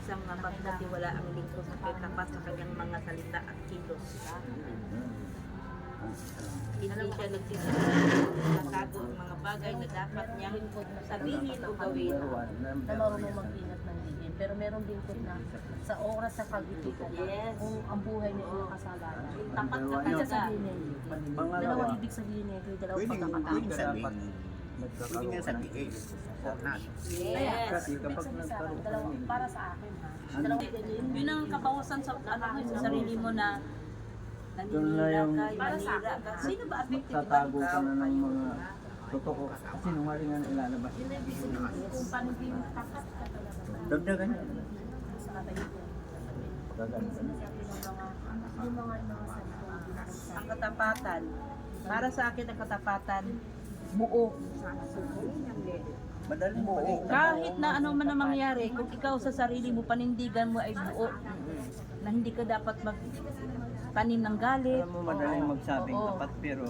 isang mapagkatiwala ang lingkod sa tapat sa kanyang mga salita at kilos. Hindi siya nagtatago ang mga bagay na dapat niyang sabihin o gawin. Na marunong mag-ingat ng diin. Pero meron lingkod na sa oras sa kagipitan, kung ang buhay niya ay nakasalanan. Tapat na Ibig talaga. sabihin niya yun. Dalawang ibig sabihin niya ito, dalawang pagkakataon. Pwede nga sabihin. Yes. Ibig sabihin sa akin, dalawang, para sa akin ha. Dalawang ganyan. Yun ang kabawasan sa sa sarili mo na Doon na naninira yung ka, manira ka. Sino ba affected ba? tatago ka na ng mga totoo. Kasi nungaling nga na ilalabas. Yun ang ibig sabihin, kung paano hindi mo tapat ka talaga. Dagdagan niya. Sa tayo ko. Dagdagan. Yung mga salitong binasal. Ang katapatan. Para sa akin ang katapatan, buo. Madaling buo. Kahit na ano man ang mangyari, kung ikaw sa sarili mo, panindigan mo ay buo. Na hindi ka dapat magtanim ng galit. Alam mo, madaling magsabing Oo. tapat pero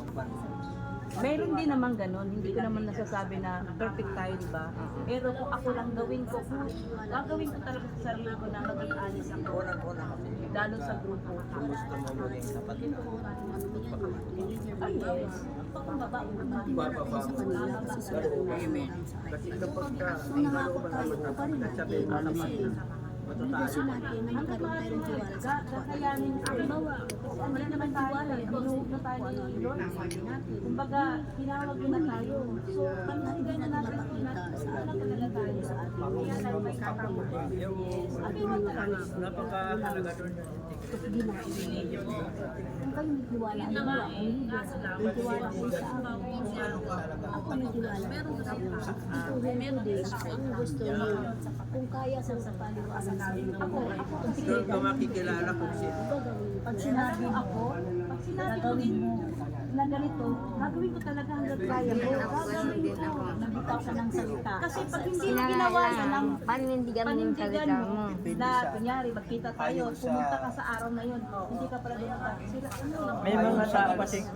Meron din naman ganun, hindi ko naman nasasabi na perfect tayo, di ba? Pero kung ako lang gawin ko, gagawin ko talaga sa sarili ko na maging honest ako. Lalo sa grupo. gusto mo maging tapat. Ay, yes. Pagkababa, Kasi kapag may halo ka naman na sabi mo naman Kasi natin na magkaroon tayo ng tiwala sa kakayanin ko. Wala naman tiwala. Binuhog na tayo ni Lord. Kumbaga, tinawag mo na tayo. So, panahigay na natin talaga tayo sa atin. Kaya tayo may kakamot. Yes. Abi, wala talaga. Napakahalaga doon ginagawa. Kung kayo may tiwala, ano ba? May tiwala kayo sa akin. Ako may tiwala ko sa iyo. Ito rin din. Ang gusto niyo. Kung kaya sa paliwasan sa iyo. Ako, doon ka makikilala kung sino. pag sinabi ako, Pag sinabi ko din na ganito, gagawin ko talaga hanggang kaya ko. Gagawin ko. nabitaw ka ng salita. Kasi pag hindi mo ginawa yan ang panindigan mo yung salita panindigan mo. mo na kunyari magkita tayo, pumunta ka sa araw na yun, hindi ka pala doon sila,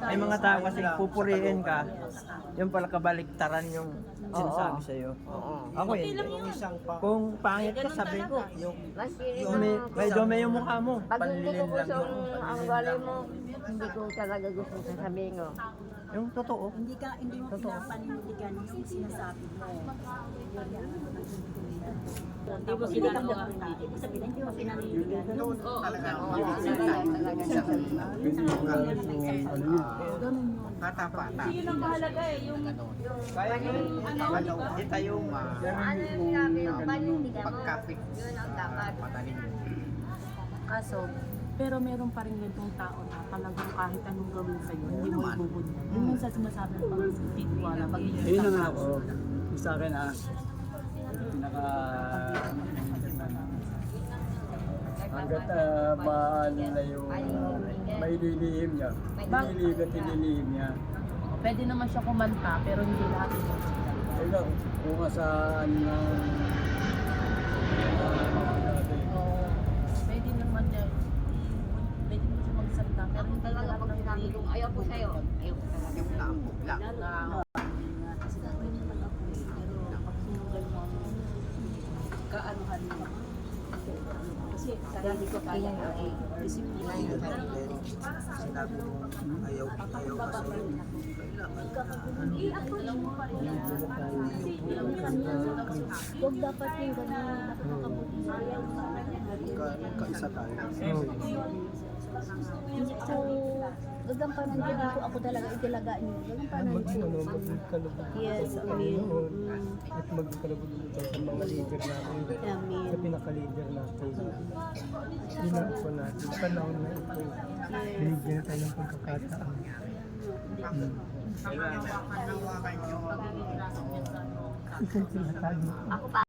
may mga tao kasi pupurihin ka. Yung pala kabaliktaran yung sinasabi sa iyo. Ako okay yun. lang yun. Kung pangit ka, sabi ko, medyo may yung mukha mo. Pag hindi ko Panlilin lang gusto yung ang galay mo, hindi ko talaga gusto sasabihin ko. yung totoo. Hindi mo pinapanindigan yung sinasabi mo. Hindi mo ginagawa. Ibig sabihin, hindi mo pinanindigan. Ganun yun. Katapatan. Kasi yun ang mahalaga eh, yung Kaya Ano, kita yung Ano yung sinabi mo, panindigan mo. pagkapit. Yun ang dapat. Madaling. Kaso, pero meron pa rin ganitong tao na talagang kahit anong gawin sa'yo, hindi mo ibubunyan. Yun yung sa sinasabi ng pag-titiwala, pag-iingat. Ayun na nga ako. Sa akin pinaka hanggat maano na yung may lilihim niya. Ililihim niya. Pwede naman siya kumanta, pero hindi lahat ito. Ikaw, kung saan na Oo. Pwede naman niya, pwede mo siya magsalita, pero hindi Talaga lahat pag ng sinabi ko, ayaw ko sa'yo. Ayaw ko talaga. Yung naambok lang. na Kasi gagawin naman ako eh. Pero pag sinugal mo, kaanuhan mo. Kasi sarili ko kaya eh, disiplina yun. Sinabi mo, ayaw ka sa'yo. huwag dapat yung gano'n nakakabuti sa'yo. Kaisa tayo. Hindi ko gagampanan ko dito. Ako talaga italagaan niyo. Gagampanan ko. Yes, amen. at magkalabot dito sa mga leader natin, Amen. sa pinaka-leader natin. Inapo natin, panahon na ito. Binigyan na tayo ng pagkakataon. Kailangan hawakan yung pagiging rason niya sa Isang sinatag mo. Ako pa.